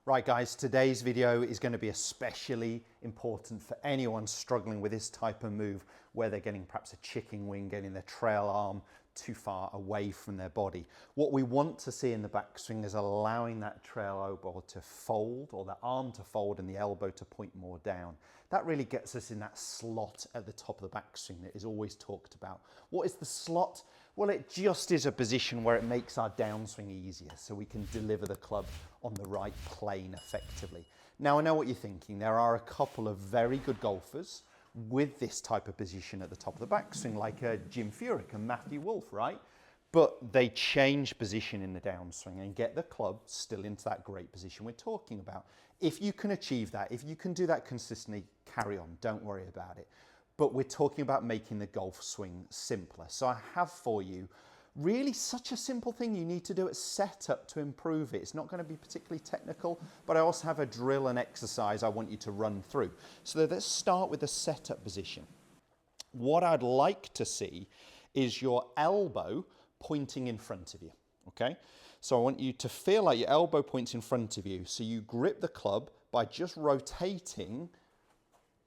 Right guys, today's video is going to be especially important for anyone struggling with this type of move where they're getting perhaps a chicken wing, getting their trail arm too far away from their body. What we want to see in the backswing is allowing that trail elbow to fold, or the arm to fold and the elbow to point more down. That really gets us in that slot at the top of the backswing that is always talked about. What is the slot? Well, it just is a position where it makes our downswing easier so we can deliver the club on the right plane effectively. Now, I know what you're thinking. There are a couple of very good golfers with this type of position at the top of the backswing, like Jim Furyk and Matthew Wolff, right? But they change position in the downswing and get the club still into that great position we're talking about. If you can achieve that, if you can do that consistently, carry on, don't worry about it. But we're talking about making the golf swing simpler. So I have for you really such a simple thing you need to do at setup to improve it. It's not going to be particularly technical, but I also have a drill and exercise I want you to run through. So let's start with the setup position. What I'd like to see is your elbow pointing in front of you, okay? So I want you to feel like your elbow points in front of you. So you grip the club by just rotating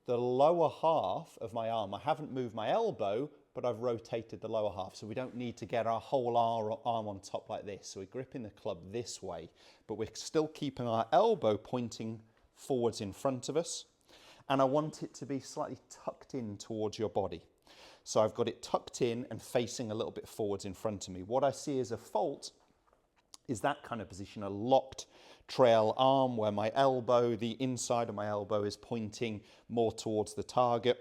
the lower half of my arm. I haven't moved my elbow, but I've rotated the lower half. So we don't need to get our whole arm on top like this. So we're gripping the club this way, but we're still keeping our elbow pointing forwards in front of us. And I want it to be slightly tucked in towards your body. So I've got it tucked in and facing a little bit forwards in front of me. What I see as a fault is that kind of position, a locked trail arm where my elbow, the inside of my elbow is pointing more towards the target,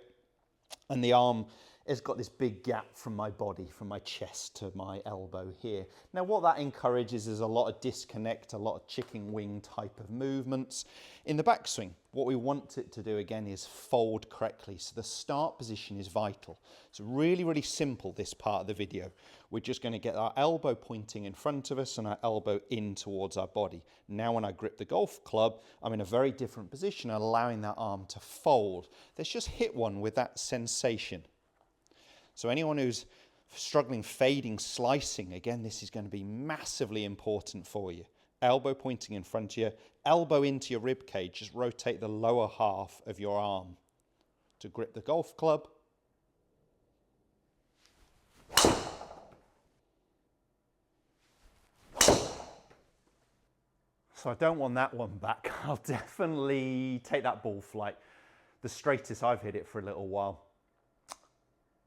and the arm has got this big gap from my body, from my chest to my elbow here. Now what that encourages is a lot of disconnect, a lot of chicken wing type of movements in the backswing. What we want it to do again is fold correctly. So the start position is vital. It's really, really simple, this part of the video. We're just going to get our elbow pointing in front of us and our elbow in towards our body. Now when I grip the golf club, I'm in a very different position, allowing that arm to fold. Let's just hit one with that sensation. So anyone who's struggling fading, slicing, again, this is going to be massively important for you. Elbow pointing in front of you, elbow into your rib cage. Just rotate the lower half of your arm to grip the golf club. So I don't want that one back. I'll definitely take that ball flight, the straightest I've hit it for a little while.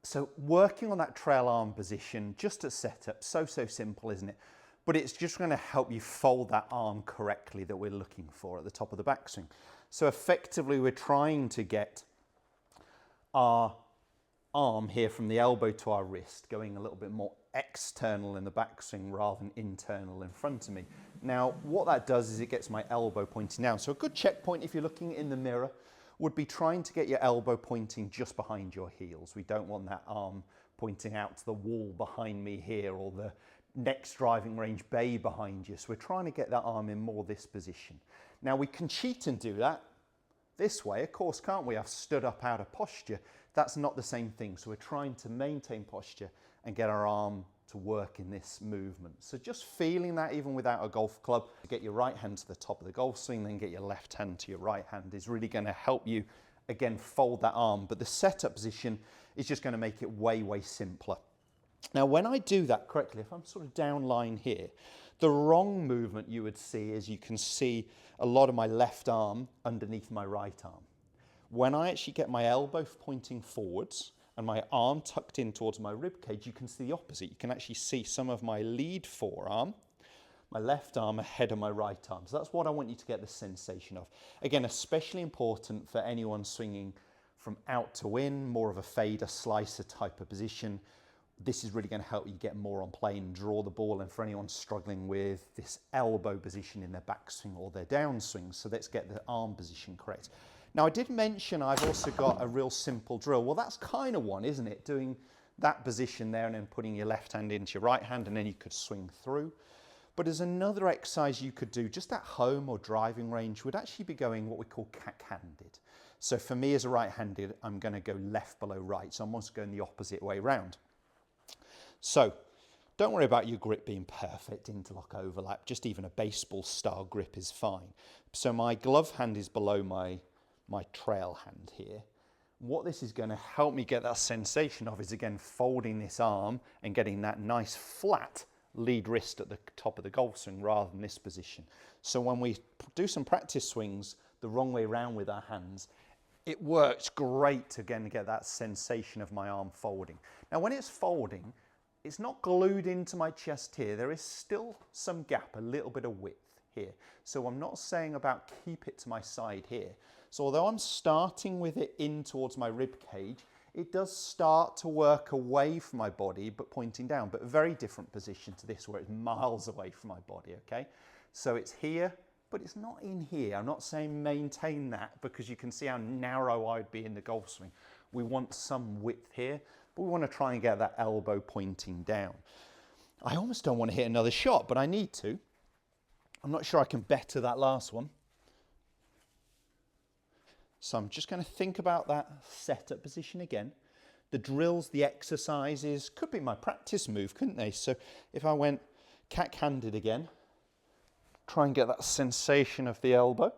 So working on that trail arm position, just at setup, so simple, isn't it? But it's just going to help you fold that arm correctly that we're looking for at the top of the backswing. So effectively, we're trying to get our arm here from the elbow to our wrist, going a little bit more external in the backswing rather than internal in front of me. Now, what that does is it gets my elbow pointing down. So a good checkpoint, if you're looking in the mirror, would be trying to get your elbow pointing just behind your heels. We don't want that arm pointing out to the wall behind me here, or the next driving range bay behind you. So we're trying to get that arm in more this position. Now we can cheat and do that this way, of course, can't we? I've stood up out of posture. That's not the same thing. So we're trying to maintain posture and get our arm to work in this movement. So just feeling that even without a golf club, get your right hand to the top of the golf swing, then get your left hand to your right hand is really going to help you, again, fold that arm. But the setup position is just going to make it way simpler. Now, when I do that correctly, if I'm sort of down line here, the wrong movement you would see is you can see a lot of my left arm underneath my right arm. When I actually get my elbow pointing forwards and my arm tucked in towards my rib cage, you can see the opposite. You can actually see some of my lead forearm, my left arm ahead of my right arm. So that's what I want you to get the sensation of. Again, especially important for anyone swinging from out to in, more of a fader, slicer type of position. This is really going to help you get more on plane and draw the ball. And for anyone struggling with this elbow position in their backswing or their downswing, so let's get the arm position correct. Now, I did mention I've also got a real simple drill. Well, that's kind of one, isn't it? Doing that position there and then putting your left hand into your right hand, and then you could swing through. But there's another exercise you could do just at home or driving range, would actually be going what we call cack-handed. So for me as a right-handed, I'm going to go left below right. So I'm also going the opposite way round. So Don't worry about your grip being perfect, interlock, overlap, just even a baseball style grip is fine. So my glove hand is below my trail hand here. What this is going to help me get that sensation of is, again, folding this arm and getting that nice flat lead wrist at the top of the golf swing rather than this position. So when we do some practice swings the wrong way around with our hands, it works great to, again, get that sensation of my arm folding. Now when it's folding, it's not glued into my chest here. There is still some gap, a little bit of width here. So I'm not saying about keep it to my side here. So although I'm starting with it in towards my rib cage, it does start to work away from my body, but pointing down, but a very different position to this where it's miles away from my body, okay? So it's here, but it's not in here. I'm not saying maintain that, because you can see how narrow I'd be in the golf swing. We want some width here, but we want to try and get that elbow pointing down. I almost don't want to hit another shot, but I need to. I'm not sure I can better that last one. So I'm just going to think about that setup position again. The drills, the exercises, could be my practice move, couldn't they? So if I went cack-handed again, try and get that sensation of the elbow.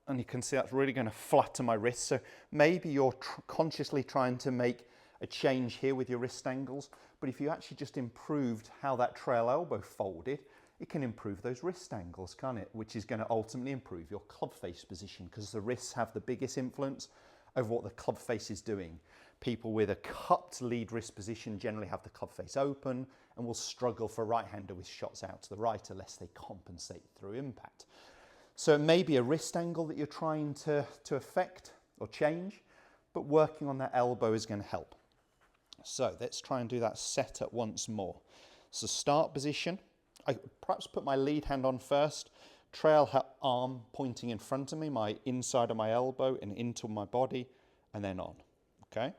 And you can see that's really going to flatten my wrist. So maybe you're consciously trying to make a change here with your wrist angles. But if you actually just improved how that trail elbow folded, it can improve those wrist angles, can't it? Which is going to ultimately improve your club face position, because the wrists have the biggest influence over what the club face is doing. People with a cupped lead wrist position generally have the club face open and will struggle for a right-hander with shots out to the right unless they compensate through impact. So it may be a wrist angle that you're trying to affect or change, but working on that elbow is going to help. So let's try and do that setup once more. So start position. I perhaps put my lead hand on first, trail arm pointing in front of me, my inside of my elbow and into my body, and then on, okay?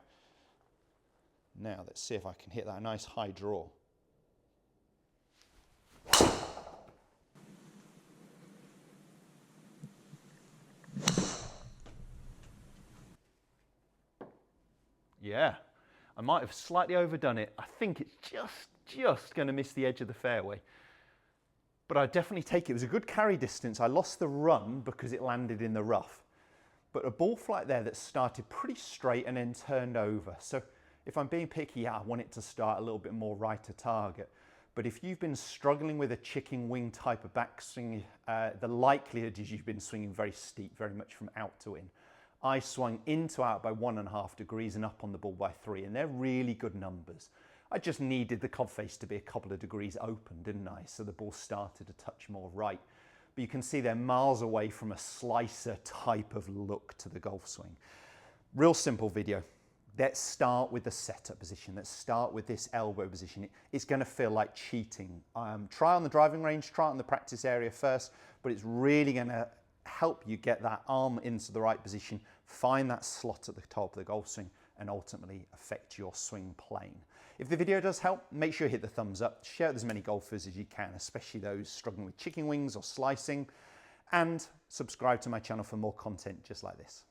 Now let's see if I can hit that nice high draw. Yeah, I might have slightly overdone it. I think it's just going to miss the edge of the fairway. But I definitely take it. It was a good carry distance. I lost the run because it landed in the rough. But a ball flight there that started pretty straight and then turned over. So if I'm being picky, yeah, I want it to start a little bit more right to target. But if you've been struggling with a chicken wing type of backswing, the likelihood is you've been swinging very steep, very much from out to in. I swung in to out by 1.5 degrees and up on the ball by 3, and they're really good numbers. I just needed the club face to be a couple of degrees open, didn't I? So the ball started to touch more right. But you can see they're miles away from a slicer type of look to the golf swing. Real simple video. Let's start with the setup position. Let's start with this elbow position. It's going to feel like cheating. Try on the driving range, try on the practice area first, but it's really going to help you get that arm into the right position, find that slot at the top of the golf swing, and ultimately affect your swing plane. If the video does help, make sure you hit the thumbs up, share it with as many golfers as you can, especially those struggling with chicken wings or slicing, and subscribe to my channel for more content just like this.